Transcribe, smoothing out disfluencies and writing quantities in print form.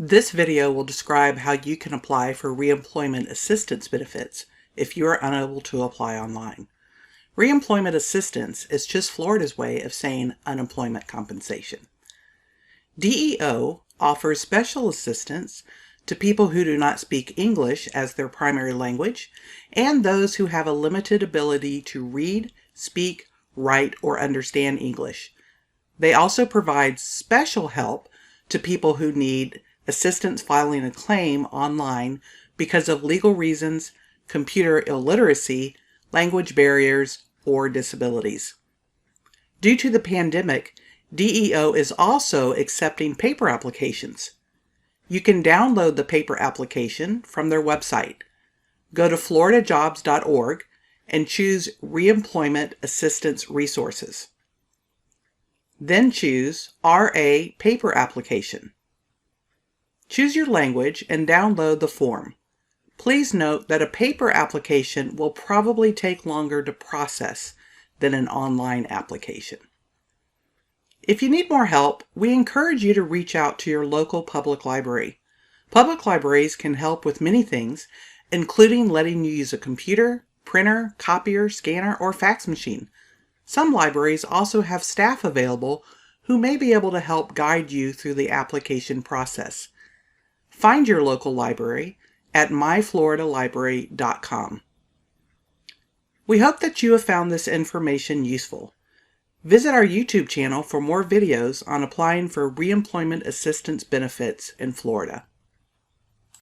This video will describe how you can apply for reemployment assistance benefits if you are unable to apply online. Reemployment assistance is just Florida's way of saying unemployment compensation. DEO offers special assistance to people who do not speak English as their primary language and those who have a limited ability to read, speak, write, or understand English. They also provide special help to people who need assistance filing a claim online because of legal reasons, computer illiteracy, language barriers, or disabilities. Due to the pandemic, DEO is also accepting paper applications. You can download the paper application from their website. Go to floridajobs.org and choose Reemployment Assistance Resources. Then choose RA Paper Application. Choose your language and download the form. Please note that a paper application will probably take longer to process than an online application. If you need more help, we encourage you to reach out to your local public library. Public libraries can help with many things, including letting you use a computer, printer, copier, scanner, or fax machine. Some libraries also have staff available who may be able to help guide you through the application process. Find your local library at myfloridalibrary.com. We hope that you have found this information useful. Visit our YouTube channel for more videos on applying for reemployment assistance benefits in Florida.